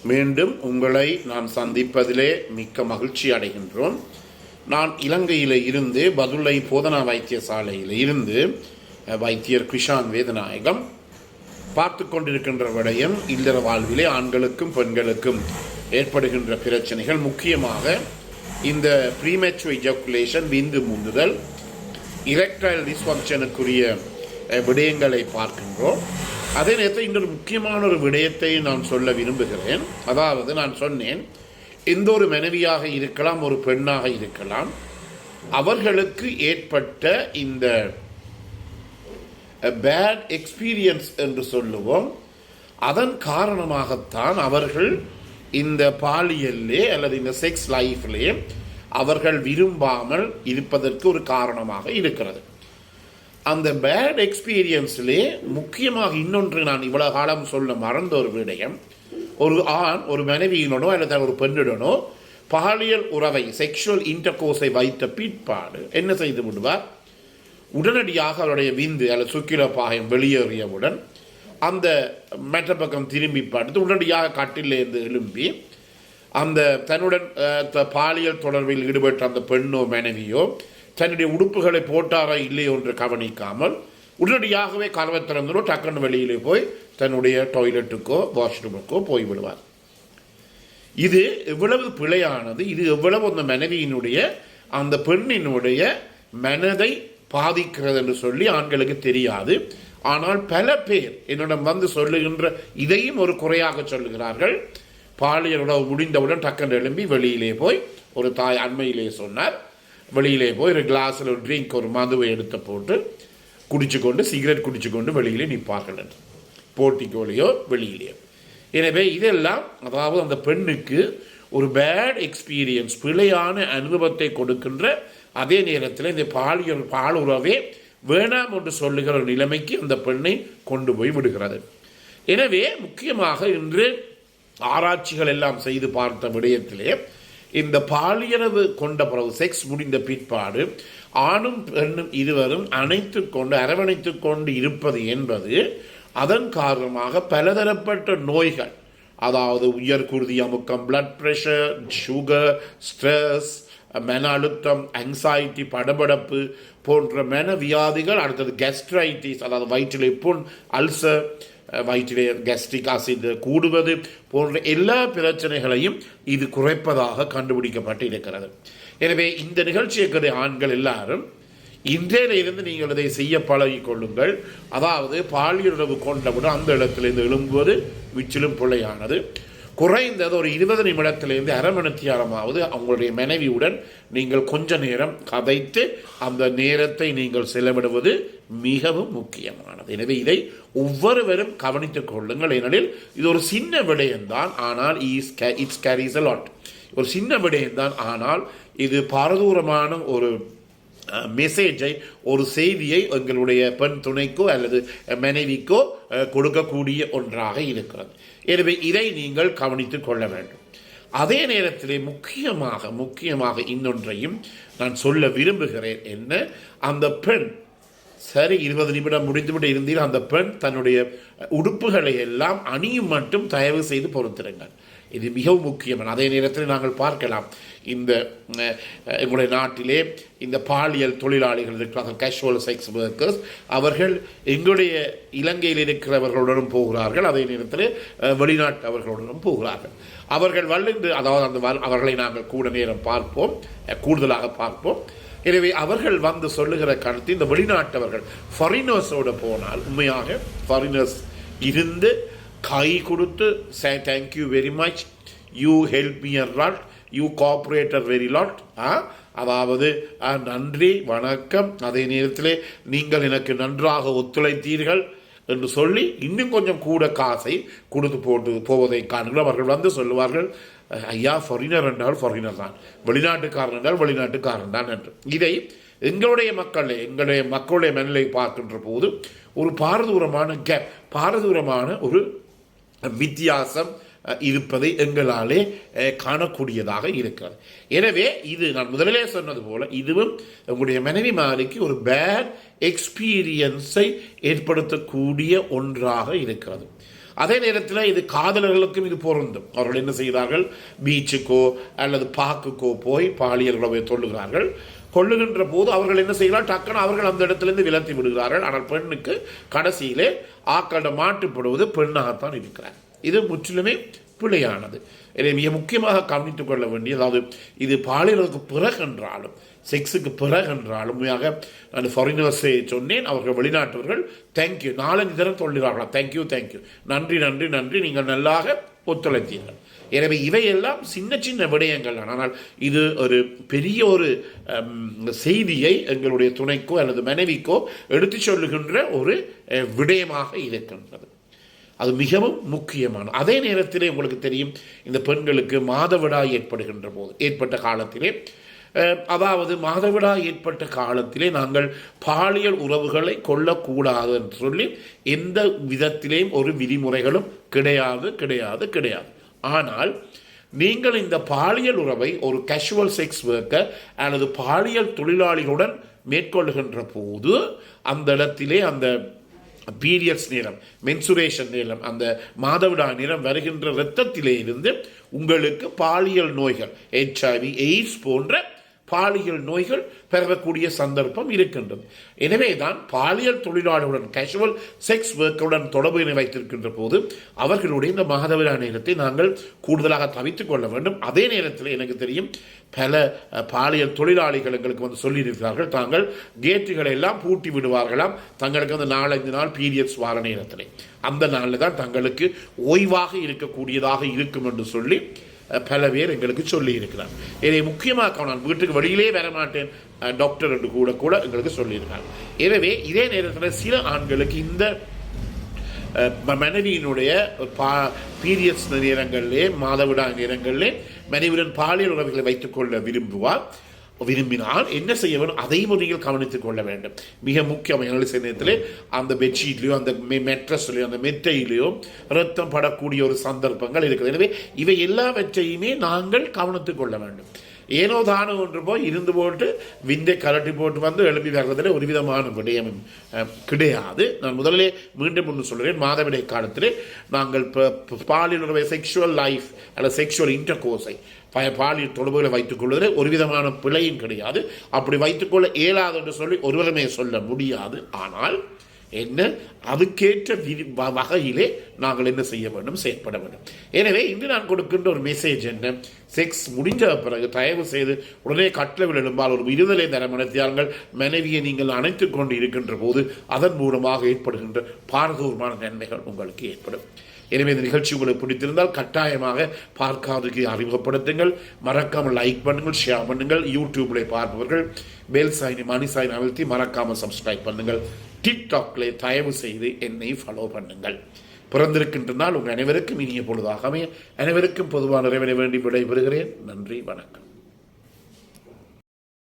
மீண்டும் உங்களை நான் சந்திப்பதிலே மிக்க மகிழ்ச்சி அடைகின்றோம். நான் இலங்கையில் இருந்து பதுளை போதனா வைத்தியசாலையில் இருந்து வைத்தியர் கிருஷான் வேதநாயகம் பார்த்து கொண்டிருக்கின்ற விடயம் இல்லற வாழ்விலே ஆண்களுக்கும் பெண்களுக்கும் ஏற்படுகின்ற பிரச்சனைகள், முக்கியமாக இந்த ப்ரீமெச்சுவர் எஜாகுலேஷன், விந்து முந்துதல், இரெக்டைல் டிஸ்ஃபங்க்ஷனுக்குரிய விடயங்களை பார்க்கின்றோம். அதே நேரத்தில் இன்னொரு முக்கியமான ஒரு விடயத்தை நான் சொல்ல விரும்புகிறேன். அதாவது, நான் சொன்னேன், எந்த ஒரு மனைவியாக இருக்கலாம், ஒரு பெண்ணாக இருக்கலாம், அவர்களுக்கு ஏற்பட்ட இந்த பேட் எக்ஸ்பீரியன்ஸ் என்று சொல்லுவோம், அதன் காரணமாகத்தான் அவர்கள் இந்த பாலியல்லே அல்லது இந்த செக்ஸ் லைஃப்லே அவர்கள் விரும்பாமல் இருப்பதற்கு ஒரு காரணமாக இருக்கிறது. அந்த பேட் எக்ஸ்பீரியன்ஸ்லே முக்கியமாக இன்னொன்று நான் இவ்வளவு காலம் சொல்ல மறந்த ஒரு விடயம், ஒரு ஆண் ஒரு மனைவியினோ அல்லது ஒரு பெண்ணுடனோ பாலியல் உறவை, செக்ஷுவல் இன்டர்கோர்ஸை வைத்த பிற்பாடு என்ன செய்து விடுவார், உடனடியாக அவருடைய விந்து அல்லது சுக்கில பாயம் வெளியேறியவுடன் அந்த மற்ற பக்கம் திரும்பி பார்த்து உடனடியாக கட்டிலிருந்து எழும்பி அந்த தன்னுடன் பாலியல் தொடர்பில் ஈடுபட்ட அந்த பெண்ணோ மனைவியோ தன்னுடைய உடுப்புகளை போட்டாரா இல்லையோ என்று கவனிக்காமல் உடனடியாகவே கதவை திறந்தோ டக்குன்னு வெளியிலே போய் தன்னுடைய டாய்லெட்டுக்கோ வாஷ்ரூமுக்கோ போய்விடுவார். இது எவ்வளவு பிழையானது! இது எவ்வளவு அந்த மனைவியினுடைய அந்த பெண்ணினுடைய மனதை பாதிக்கிறது என்று சொல்லி ஆண்களுக்கு தெரியாது. ஆனால் பல பேர் என்னிடம் வந்து சொல்லுகின்ற இதையும் ஒரு குறையாக சொல்லுகிறார்கள். பாலியல் உறவு முடிந்தவுடன் டக்குன்னு எழும்பி வெளியிலே போய், ஒரு தாய் அண்மையிலே சொன்னார், வெளியிலே போய் ஒரு கிளாஸில் ஒரு ட்ரிங்க், ஒரு மதுவை எடுத்து போட்டு குடிச்சுக்கொண்டு, சிகரெட் குடிச்சுக்கொண்டு வெளியிலே நிற்பார்கள் என்று, போட்டிக்கோலையோ வெளியிலேயோ. எனவே இதெல்லாம், அதாவது அந்த பெண்ணுக்கு ஒரு பேட் எக்ஸ்பீரியன்ஸ், பிழையான அனுபவத்தை கொடுக்கின்ற, அதே நேரத்தில் இந்த பாலுறவே வேணாம் என்று சொல்லுகிற ஒரு நிலைமைக்கு அந்த பெண்ணை கொண்டு போய் விடுகிறது. எனவே முக்கியமாக இன்று ஆராய்ச்சிகள் எல்லாம் செய்து பார்த்த விடயத்திலே இந்த பாலியளவு கொண்ட பிறகு, செக்ஸ் முடிந்த பிற்பாடு ஆணும் பெண்ணும் இருவரும் அரவணைத்து கொண்டு இருப்பது என்பது அதன் காரணமாக பலதரப்பட்ட நோய்கள், அதாவது உயர்குருதி அமுக்கம், பிளட் பிரஷர், சுகர், ஸ்ட்ரெஸ், மன அழுத்தம், ஆங்ஸைட்டி, படபடப்பு போன்ற மன வியாதிகள், அடுத்தது கேஸ்ட்ரைட்டிஸ், அதாவது வயிற்றிலே புண், அல்சர், வயிற்றிலே கேஸ்ட்ரிக் ஆசிட் கூடுவது போன்ற எல்லா பிரச்சனைகளையும் இது குறைப்பதாக கண்டுபிடிக்கப்பட்டு இருக்கிறது. எனவே இந்த நிகழ்ச்சியை ஆண்கள் எல்லாரும் இன்றையிலிருந்து நீங்கள் இதை செய்ய பழகிக் கொள்ளுங்கள். அதாவது பாலியல் உறவு கொண்டவுடன் அந்த இடத்திலிருந்து எழும்புவது முற்றிலும் பிழையானது. குறைந்தது ஒரு 20 நிமிடத்திலிருந்து அரை மணி நேரமாவது அவங்களுடைய மனைவியுடன் நீங்கள் கொஞ்ச நேரம் கதைத்து அந்த நேரத்தை நீங்கள் செலவிடுவது மிகவும் முக்கியமானது. எனவே இதை ஒவ்வொருவரும் கவனித்துக் கொள்ளுங்கள். ஏனெனில் இது ஒரு சின்ன விடயம்தான், ஆனால் இட்ஸ் கேரிஸ் அ லாட். ஒரு சின்ன விடயம்தான், ஆனால் இது பாரதூரமான ஒரு மெசேஜை, ஒரு செய்தியை எங்களுடைய பெண் துணைக்கோ அல்லது மனைவிக்கோ கொடுக்கக்கூடிய ஒன்றாக இருக்கிறது. எனவே இதை நீங்கள் கவனித்துக் கொள்ள வேண்டும். அதே நேரத்திலே முக்கியமாக இன்னொன்றையும் நான் சொல்ல விரும்புகிறேன். என்ன, அந்த பெண் சரி 20 நிமிடம் முடிந்துவிட்டு இருந்தீர்கள், அந்த பெண் தன்னுடைய உடுப்புகளை எல்லாம் அணியும் மட்டும் தயவு செய்து பொறுத்திருங்கள். இது மிகவும் முக்கியமான. அதே நேரத்தில் நாங்கள் பார்க்கலாம், இந்த எங்களுடைய நாட்டிலே இந்த பாலியல் தொழிலாளிகள் இருக்கிறார்கள், கேஷுவல் செக்ஸ் ஒர்க்கர்ஸ், அவர்கள் எங்களுடைய இலங்கையில் இருக்கிறவர்களுடனும் போகிறார்கள், அதே நேரத்தில் வெளிநாட்டு அவர்களுடனும் போகிறார்கள். அவர்கள் அதாவது அவர்களை நாங்கள் கூட நேரம் கூடுதலாக பார்ப்போம். எனவே அவர்கள் வந்து சொல்லுகிற கருத்து, இந்த வெளிநாட்டவர்கள் ஃபாரினர்ஸோடு போனால், உண்மையாக ஃபாரினர்ஸ் இருந்து கை கொடுத்து say thank you very much, you help me a lot, you cooperated very lot, அதாவது நன்றி, வணக்கம், அதே நேரத்தில் நீங்கள் எனக்கு நன்றாக ஒத்துழைத்தீர்கள் என்று சொல்லி இன்னும் கொஞ்சம் கூட காசை கொடுத்து போட்டு போவதை காண்கிறோம். அவர்கள் வந்து சொல்லுவார்கள், ஐயா, ஃபாரினர் என்றால் ஃபாரினர் தான், வெளிநாட்டுக்காரன் என்றால் வெளிநாட்டுக்காரன் தான் என்று. இதை எங்களுடைய மக்களுடைய மனநிலை பார்க்கின்ற போது ஒரு பாரதூரமான ஒரு வித்தியாசம் இருப்பதை எங்களாலே காணக்கூடியதாக இருக்கிறது. எனவே இது நான் முதலிலே சொன்னது போல இதுவும் உங்களுடைய மனைவி மாறிக்கு ஒரு பேட் எக்ஸ்பீரியன்ஸை ஏற்படுத்தக்கூடிய ஒன்றாக இருக்கிறது. அதே நேரத்தில் இது காதலர்களுக்கும் இது பொருந்தும். அவர்கள் என்ன செய்கிறார்கள், பீச்சுக்கோ அல்லது பார்க்குக்கோ போய் பாலியல் உறவை கொள்ளுகிறார்கள். கொள்ளுகின்ற போது அவர்கள் என்ன செய்கிறார்கள், டக்குன்னு அவர்கள் அந்த இடத்திலிருந்து விலத்தி விடுகிறார்கள். ஆனால் பெண்ணுக்கு கடைசியிலே ஆக்களிடம் மாட்டுப்படுவது பெண்ணாகத்தான் இருக்கிறார். இது முற்றிலுமே பிழையானது. எனவே மிக முக்கியமாக கவனித்துக் கொள்ள வேண்டிய, அதாவது இது பாலியலுக்கு பிறகென்றாலும் செக்ஸுக்கு பிறகென்றாலும் நான் ஃபாரினர்ஸை சொன்னேன், அவர்கள் வெளிநாட்டவர்கள் தேங்க்யூ 4-5 தரம் சொல்கிறார்களாம், தேங்க்யூ தேங்க்யூ, நன்றி நன்றி நன்றி, நீங்கள் நல்லாக ஒத்துழைத்தீர்கள். எனவே இவையெல்லாம் சின்ன சின்ன விடயங்கள். ஆனால் இது ஒரு பெரிய ஒரு செய்தியை எங்களுடைய துணைக்கோ அல்லது மனைவிக்கோ எடுத்து சொல்லுகின்ற ஒரு விடயமாக இருக்கின்றது. அது மிகவும் முக்கியமான. அதே நேரத்திலே உங்களுக்கு தெரியும், இந்த பெண்களுக்கு மாதவிடாய் ஏற்பட்ட காலத்திலே, அதாவது மாதவிடாய் ஏற்பட்ட காலத்திலே நாங்கள் பாலியல் உறவுகளை கொள்ளக்கூடாது என்று சொல்லி எந்த விதத்திலேயும் ஒரு விதிமுறைகளும் கிடையாது கிடையாது கிடையாது. ஆனால் நீங்கள் இந்த பாலியல் உறவை ஒரு கேஷுவல் செக்ஸ் ஒர்க்கர் அல்லது பாலியல் தொழிலாளிகளுடன் மேற்கொள்ளுகின்ற போது அந்த இடத்திலே அந்த பீரியட்ஸ் நேரம், மென்சுரேஷன் நேரம், அந்த மாதவிடா நேரம் வருகின்ற இரத்தத்திலே இருந்து உங்களுக்கு பாலியல் நோய்கள், HIV, எய்ட்ஸ் போன்ற பாலியல் நோய்கள் பெறக்கூடிய சந்தர்ப்பம் இருக்கின்றது. எனவே தான் பாலியல் தொழிலாளர்களுடன் கேஷுவல் செக்ஸ் ஒர்க்கருடன் தொடர்பினை வைத்திருக்கின்ற போது அவர்களுடைய இந்த மாதவிடா நேரத்தை நாங்கள் கூடுதலாக தவித்துக் கொள்ள வேண்டும். அதே நேரத்தில் எனக்கு தெரியும் பல பாலியல் தொழிலாளிகள் எங்களுக்கு வந்து சொல்லியிருக்கிறார்கள், தாங்கள் கேட்டுகளை எல்லாம் பூட்டி விடுவார்களாம் தங்களுக்கு அந்த 4-5 நாள் பீரியட்ஸ் வார நேரத்தில், அந்த நாளில் தான் தங்களுக்கு ஓய்வாக இருக்கக்கூடியதாக இருக்கும் என்று சொல்லி பல பேர் எங்களுக்கு சொல்லி இருக்கிறார். இதை முக்கியமாக நான் வீட்டுக்கு வெளியிலே வரமாட்டேன் டாக்டர் என்று கூட எங்களுக்கு சொல்லியிருக்காங்க. எனவே இதே நேரத்தில் சில ஆண்களுக்கு இந்த மனைவியினுடைய பீரியட்ஸ் நேரங்களிலே, மாதவிடா நேரங்களிலே மனைவியுடன் பாலியல் உறவுகளை வைத்துக்கொள்ள விரும்பினால் என்ன செய்ய வேண்டும், அதையும் நீங்கள் கவனித்துக் கொள்ள வேண்டும். மிக முக்கியமான நேரத்தில் அந்த பெட்ஷீட்லையோ அந்த மெட்ரஸ்லையோ அந்த மெத்தையிலையோ ரத்தம் படக்கூடிய ஒரு சந்தர்ப்பங்கள் இருக்குது. எனவே இவை எல்லாவற்றையுமே நாங்கள் கவனித்துக் கொள்ள வேண்டும். ஏனோ தானோ ஒன்று போய் இருந்து போட்டு விந்தை கலட்டி போட்டு வந்து எழுப்பி வர்றதில் ஒரு விதமான விடயமும் கிடையாது. நான் முதலே மீண்டும் ஒன்று சொல்கிறேன், மாதவிடை காலத்தில் நாங்கள் பாலியல் உறவை, செக்ஷுவல் லைஃப் அல்லது செக்ஷுவல் இன்டர்கோர்ஸை பாலியல் தொடர்புகளை வைத்துக் கொள்வதில் ஒரு விதமான பிழையும் கிடையாது. அப்படி வைத்துக்கொள்ள இயலாது என்று சொல்லி ஒருவருமே சொல்ல முடியாது. ஆனால் என்ன, அதுக்கேற்ற வகையிலே நாங்கள் என்ன செய்ய வேண்டும், செயற்பட வேண்டும். எனவே இன்று நான் கொடுக்கின்ற ஒரு மெசேஜ் என்ன, செக்ஸ் முடிஞ்ச பிறகு தயவு செய்து உடனே கட்டளை எழும்பால் ஒரு 20 தரமனத்தியார்கள் மனைவியை நீங்கள் அணைத்துக் கொண்டு இருக்கின்ற போது அதன் மூலமாக ஏற்படுகின்ற பாரதூரமான நன்மைகள் உங்களுக்கு ஏற்படும். எனவே இந்த நிகழ்ச்சி உங்களுக்கு பிடித்திருந்தால் கட்டாயமாக பார்க்காததுக்கு அறிமுகப்படுத்துங்கள், மறக்காமல் லைக் பண்ணுங்கள், ஷேர் பண்ணுங்கள். யூடியூப்ல பார்ப்பவர்கள் பெல் சைன் மணி சைன் அழுத்தி மறக்காமல் சப்ஸ்கிரைப் பண்ணுங்கள். டிக்டாக்ல தயவு செய்து என்னை ஃபாலோ பண்ணுங்கள். பிறந்திருக்கின்ற நாள் உங்கள் அனைவருக்கும் இனிய பொழுதாக அமைய அனைவருக்கும் பொதுவான நிறைவேற வேண்டி விடைபெறுகிறேன். நன்றி, வணக்கம்.